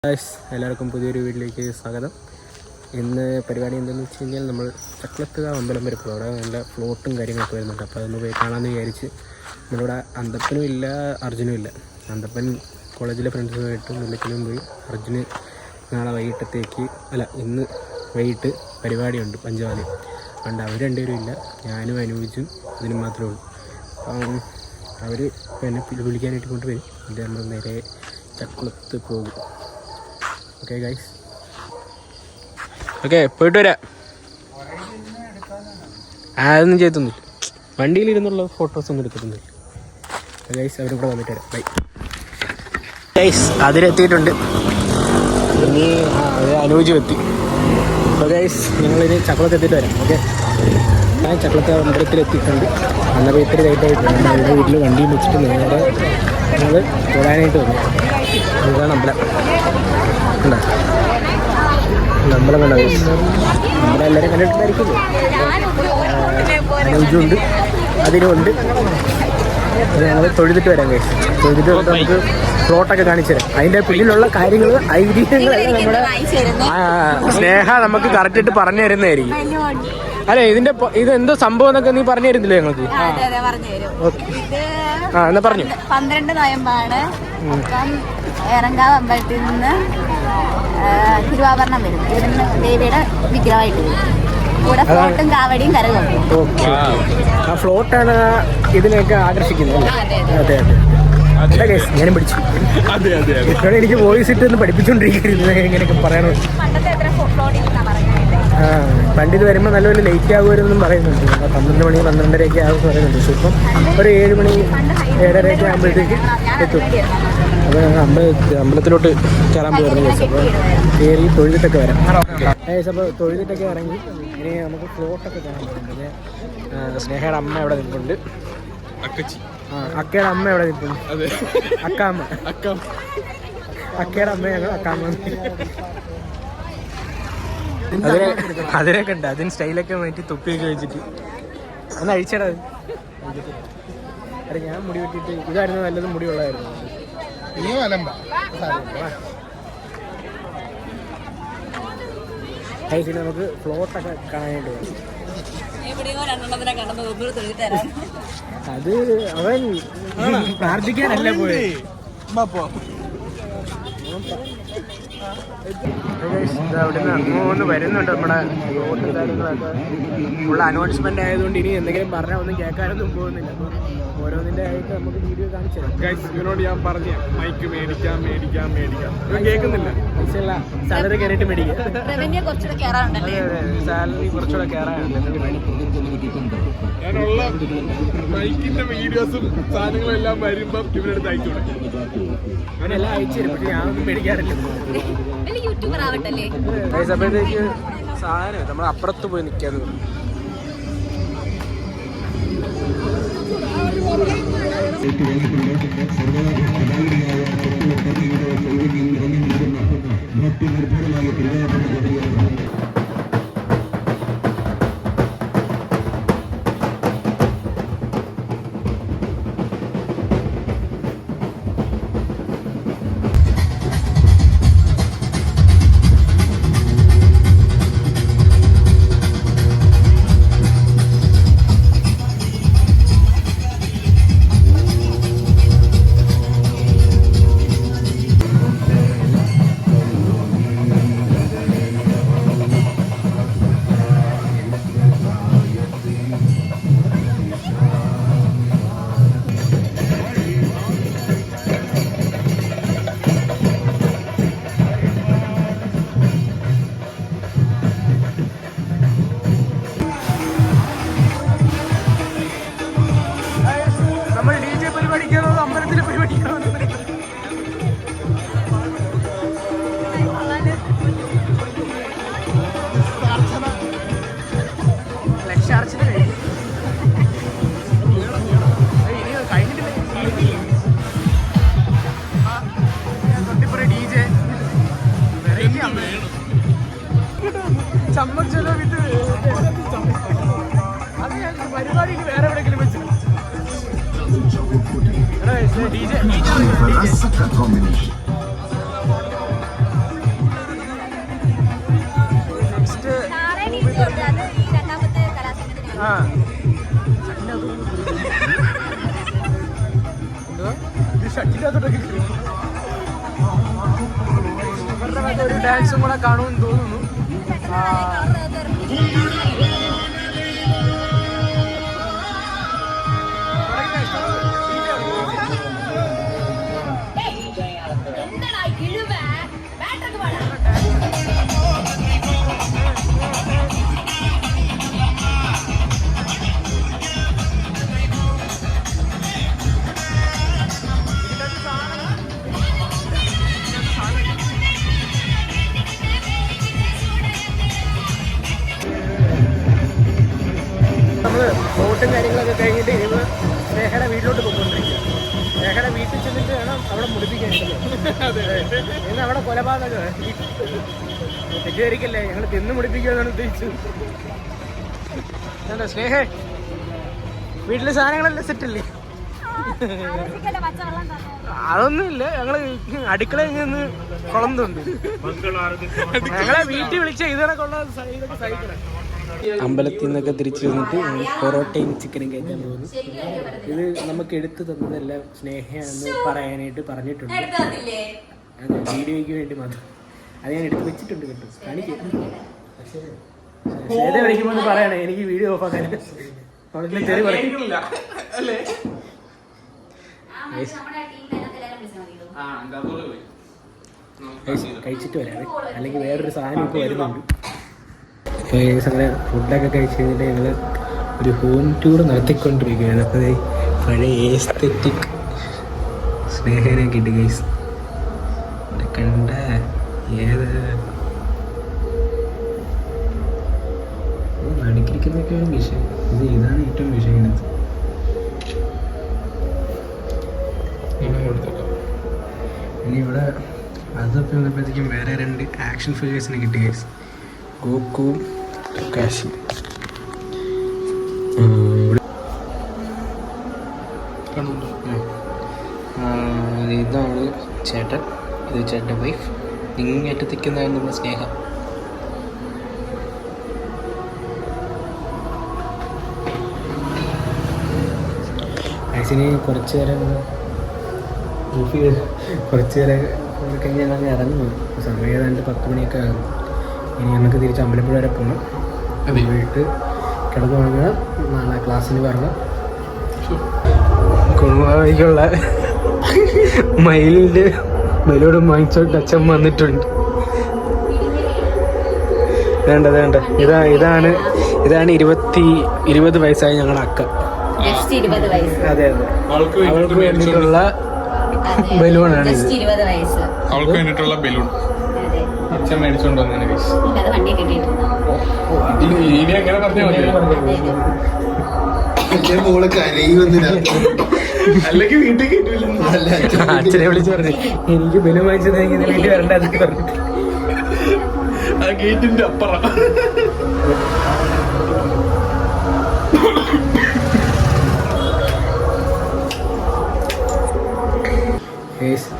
എല്ലാവർക്കും പുതിയൊരു വീട്ടിലേക്ക് സ്വാഗതം. ഇന്ന് പരിപാടി എന്താണെന്ന് വെച്ച് കഴിഞ്ഞാൽ നമ്മൾ ചക്കുളത്തുകാവ് അമ്പലം വരെ പോകും. അവിടെ നല്ല ഫ്ലോട്ടും കാര്യങ്ങളൊക്കെ വരുന്നുണ്ട്. അപ്പോൾ അതൊന്ന് പോയി കാണാമെന്ന് വിചാരിച്ച് നമ്മളിവിടെ അന്തപ്പനും ഇല്ല അർജുനും ഇല്ല. അന്തപ്പൻ കോളേജിലെ ഫ്രണ്ട്സുമായിട്ട് മുല്ലക്കിലും പോയി. അർജുന് നാളെ വൈകിട്ടത്തേക്ക് ഇന്ന് വൈകിട്ട് പരിപാടിയുണ്ട് പഞ്ചവാലി. അതുകൊണ്ട് അവർ രണ്ടുപേരും ഇല്ല, ഞാനും അനുഭവിച്ചും ഇതിന് മാത്രമേ ഉള്ളൂ. അപ്പം അവർ എന്നെ വിളിക്കാനായിട്ട് കൊണ്ടുവരും. ഇത് നമ്മൾ നേരെ ചക്കുളത്ത് പോകും. ഓക്കെ ഗൈസ്, ഓക്കെ പോയിട്ട് വരാം. അതൊന്നും ചെയ്തൊന്നുമില്ല, വണ്ടിയിലിരുന്നുള്ള ഫോട്ടോസൊന്നും എടുക്കത്തൊന്നുമില്ല ഗൈസ്. അവരിവിടെ വന്നിട്ട് വരാം. Bye guys. അതിലെത്തിയിട്ടുണ്ട്. ഇനി അനുഭവിച്ച് എത്തി. അപ്പോൾ ഗൈസ് ഞങ്ങളിനി ചക്കുളത്ത് എത്തിയിട്ട് വരാം. ഓക്കെ, ഞാൻ ചക്കുളത്ത് അമ്പലത്തിലെത്തിയിട്ടുണ്ട്. അന്നപ്പോൾ ഇത്തിരി ലൈറ്റായിട്ടുണ്ട്. നമ്മുടെ വീട്ടിൽ വണ്ടിയും വെച്ചിട്ട് നേരെ ഞങ്ങൾ തൊടാനായിട്ട് വന്നു. ഇതാണ് അമ്പലം. ഉണ്ടോ അമ്പലം? കണ്ടോ ഗൈസ്? നമ്മളെ എല്ലാവരും കണ്ടിട്ടുണ്ടായിരിക്കുമല്ലോ. അനുജുണ്ട്, അതിനുണ്ട്. ഞങ്ങൾ തൊഴുതിട്ട് വരാം ഗൈസ്. തൊഴുതിട്ട് നമുക്ക് പ്ലോട്ടൊക്കെ കാണിച്ചു തരാം. അതിൻ്റെ പിന്നിലുള്ള കാര്യങ്ങൾ, ഐതിഹ്യങ്ങളെല്ലാം നമ്മുടെ സ്നേഹ നമുക്ക് കറക്റ്റായിട്ട് പറഞ്ഞു തരുന്നതായിരിക്കും. അല്ലേ, ഇതെന്തോ സംഭവം എന്നൊക്കെ നീ പറഞ്ഞു തരുന്നില്ലേ ഞങ്ങൾക്ക്? ഓക്കെ, എന്നാ പറഞ്ഞു. 12 നോയമ്പാണ്. അപ്പം എറങ്കാവ് അമ്പലത്തിൽ നിന്ന് തിരുവാഭരണം വരും. ഇവിടുന്ന് ദേവിയുടെ വിഗ്രഹമായിട്ട് വരും. കൂടെ ഫ്ലോട്ടും കാവടിയും കരകവും. ഓക്കെ, ആ ഫ്ലോട്ടാണ് ഇതിനെയൊക്കെ ആകർഷിക്കുന്നത്. അതെ അതെ അതെ, ഞാനും പഠിച്ചു. ഇവിടെ എനിക്ക് വോയിസ് ഇട്ട് ഒന്ന് പഠിപ്പിച്ചുകൊണ്ടിരിക്കുന്നത് എങ്ങനെയൊക്കെ പറയണത്. പണ്ടിത് വരുമ്പോൾ നല്ലപോലെ ലേറ്റ് ആകുമായിരുന്നെന്നും പറയുന്നുണ്ട്. 12 മണി 12:30 ആകുമെന്ന് പറയുന്നുണ്ട്. പക്ഷെ ഇപ്പം ഒരു 7 മണി 7:30 ആകുമ്പോഴത്തേക്ക് എത്തും. അപ്പോൾ അമ്പലത്തിലോട്ട് കയറാൻ പോകുന്ന കേസ്. അപ്പോൾ കയറി തൊഴുതിട്ടൊക്കെ വരാം കേസ്. അപ്പോൾ തൊഴുതിട്ടൊക്കെ ഇറങ്ങി ഇനി നമുക്ക് ഫ്ലോട്ടൊക്കെ കാണാൻ പറ്റുന്നത്. സ്നേഹയുടെ അമ്മ എവിടെ നിൽപ്പുണ്ട്. അക്കയുടെ അമ്മ എവിടെ നിൽപ്പുണ്ട്. അക്കാമ്മ, അക്കയുടെ അമ്മ ഞങ്ങൾ അക്കാമ്മ. അതിനൊക്കെ ഉണ്ട്. അതിന് സ്റ്റൈലൊക്കെ മാറ്റി തൊപ്പിയൊക്കെ വെച്ചിട്ട് ഒന്ന് അഴിച്ചടാ. അതെ, ഞാൻ മുടി വെട്ടിയിട്ട് ഇതായിരുന്നു നല്ലത്. മുടിയുള്ളതായിരുന്നു. നമുക്ക് ഫ്ലോട്ടൊക്കെ കാണാനായിട്ട് വരും. അത് അവൻ പ്രാർത്ഥിക്കാനല്ല പോയി. അവിടുന്ന് അങ്ങോട്ട് വരുന്നുണ്ട്. നമ്മുടെ റോഡ് കാര്യങ്ങളൊക്കെ ഉള്ള അനൗൺസ്മെന്റ് ആയതുകൊണ്ട് ഇനി എന്തെങ്കിലും പറഞ്ഞാൽ ഒന്നും കേൾക്കാനൊന്നും പോകുന്നില്ല. അപ്പോൾ ഓരോന്നിന്റെ ആയിട്ട് നമുക്ക് വീഡിയോ കാണിച്ചു തരാം. ഇവനോട് ഞാൻ പറഞ്ഞു മൈക്ക് മേടിക്കാം കേൾക്കുന്നില്ല. മനസ്സിലല്ല, സാലറി കയറിയിട്ട് മേടിക്കാം. സാലറി കുറച്ചുകൂടെ കയറാനുണ്ട്. ഞാനുള്ള മൈക്കിന്റെ വീഡിയോസും സാധനങ്ങളും എല്ലാം വരുമ്പം ഇവരെടുത്ത് അയച്ചു കൊടുക്കും. അവനെല്ലാം അയച്ചു തരും. പക്ഷെ ഞാനൊന്നും മേടിക്കാറില്ല. അപ്പോഴത്തേക്ക് സാധനം നമ്മൾ അപ്പുറത്ത് പോയി നിൽക്കാന്ന് പറഞ്ഞു. ചമ്മച്ചലോ ഇത് പരിപാടി വേറെ എവിടെയെങ്കിലും വെച്ചു. DJ ഒരു ഡാൻസും കൂടെ കാണുമെന്ന് തോന്നുന്നു. നമ്മൾ ബോട്ടും കാര്യങ്ങളൊക്കെ കഴിഞ്ഞിട്ട് ഇന്ന് സ്നേഹയുടെ വീട്ടിലോട്ട് പോയിക്കൊണ്ടിരിക്കുക. സ്നേഹയുടെ വീട്ടിൽ ചെന്നിട്ട് വേണം അവിടെ മുടിപ്പിക്കാൻ. ഇന്ന് അവിടെ കൊലപാതകം തെറ്റിദ്ധരിക്കല്ലേ, ഞങ്ങൾ തിന്ന് മുടിപ്പിക്കുകയെന്നാണ് ഉദ്ദേശിച്ചത്. എന്താ സ്നേഹ വീട്ടിലെ സാധനങ്ങളെല്ലാം സെറ്റല്ലേ? അതൊന്നുമില്ല, ഞങ്ങള് അടുക്കളയിൽ നിന്ന് കുളന്തുണ്ട്. ഞങ്ങളെ വീട്ടിൽ വിളിച്ച ഇതൊക്കെ സഹിക്കണം. അമ്പലത്തിൽ നിന്നൊക്കെ തിരിച്ചു വന്നിട്ട് പൊറോട്ടയും ചിക്കനും കഴിക്കാൻ പോകുന്നു. ഇത് നമുക്ക് എടുത്തു തന്നതെല്ലാം സ്നേഹയാണെന്ന് പറയാനായിട്ട് പറഞ്ഞിട്ടുണ്ട്. അത് വീഡിയോയ്ക്ക് വേണ്ടി മാത്രം. അത് ഞാൻ എടുത്ത് വെച്ചിട്ടുണ്ട് കേട്ടോ, കാണിക്കും. ശ്വേത വിളിക്കുമ്പോൾ പറയണേ, എനിക്ക് വീഡിയോ ഓഫ് ആക്കാൻ ചെറിയ പറയില്ല. കഴിച്ചിട്ട് വരാതെ, അല്ലെങ്കിൽ വേറൊരു സാധനം ഇപ്പോൾ വരുന്നുണ്ട്. അങ്ങനെ ഫുഡൊക്കെ കഴിച്ച് കഴിഞ്ഞിട്ട് ഞങ്ങൾ ഒരു ഹോം ടൂർ നടത്തിക്കൊണ്ടിരിക്കുകയാണ്. അപ്പോൾ പഴയ എസ്തെറ്റിക് സ്നേഹനെ കിട്ടി ഗൈസ്. കണ്ട ഏത് നടുക്കിരിക്കുന്നൊക്കെയാണ് വിഷയം. ഇതാണ് ഏറ്റവും വിഷയം. ഇനി ഇവിടെ അതൊക്കെ വന്നപ്പോഴത്തേക്കും വേറെ 2 ആക്ഷൻ ഫിഗേഴ്സിനെ കിട്ടി ഗൈസ്. ഗോക്കു കാശി. ഇതാണ് ചേട്ടൻ, ഇത് ചേട്ടൻ്റെ വൈഫ്. ഇങ്ങേറ്റത്തേക്കുന്നതാണ് നമ്മുടെ സ്നേഹ. ആക്ച്വലി കുറച്ച് നേരം കഴിഞ്ഞ് ഞങ്ങൾ ഇറങ്ങുന്നു. സമയം ഏതാണ്ട് 10 മണിയൊക്കെ ആകും. ഇനി നമുക്ക് തിരിച്ച് അമ്പലപ്പുഴ വരെ പോകണം. വീട്ട് കിടന്നു വാങ്ങുക, നാളെ ക്ലാസ്സിന് വരണം. കുടുംബാവിക്കുള്ള മയിലോട് വാങ്ങിച്ചോട്ട് അച്ഛൻ വന്നിട്ടുണ്ട്. വേണ്ട ഇതാണ് 20 വയസ്സായ ഞങ്ങളുടെ അക്ക. അതെ അവൾക്ക് വേണ്ടിയിട്ടുള്ള ബലൂണാണ് ഇത്. അവൾക്ക് വേണ്ടിയിട്ടുള്ള ബലൂൺ അച്ഛൻ മേടിച്ചോണ്ട് വന്നതാണ്. ഇനി അങ്ങനെ പറഞ്ഞാൽ മതി. അല്ലെങ്കിൽ വീട്ടിൽ കേട്ടില്ല. അച്ഛനെ വിളിച്ചു പറഞ്ഞു എനിക്ക് ബലൂൺ വാങ്ങിച്ചത് വീട്ടിൽ വരണ്ട അതൊക്കെ പറഞ്ഞിട്ട് ആ ഗേറ്റിന്റെ അപ്പുറം.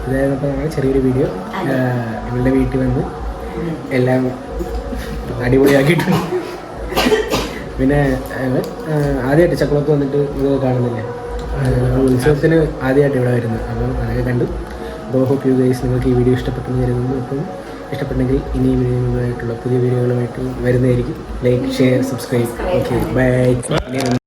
ഇതായിരുന്നപ്പോൾ ഞങ്ങൾ ചെറിയൊരു വീഡിയോ ഇവളുടെ വീട്ടിൽ വന്ന് എല്ലാം അടിപൊളിയാക്കിയിട്ടുണ്ട്. പിന്നെ ആദ്യമായിട്ട് ചക്കുളത്ത് വന്നിട്ട് ഇത് കാണുന്നില്ല, ഉത്സവത്തിന് ആദ്യമായിട്ട് ഇവിടെ വരുന്നത്. അപ്പം അതൊക്കെ കണ്ടു. അപ്പോൾ ഹോപ്പ് യു ഗൈസ് നിങ്ങൾക്ക് ഈ വീഡിയോ ഇഷ്ടപ്പെട്ടെന്ന് കരുതുന്നു. അപ്പം ഇഷ്ടപ്പെട്ടെങ്കിൽ ഇനിയും വീഡിയോകളായിട്ടുള്ള പുതിയ വീഡിയോകളുമായിട്ട് വരുന്നതായിരിക്കും. Like, share, subscribe. Okay, by.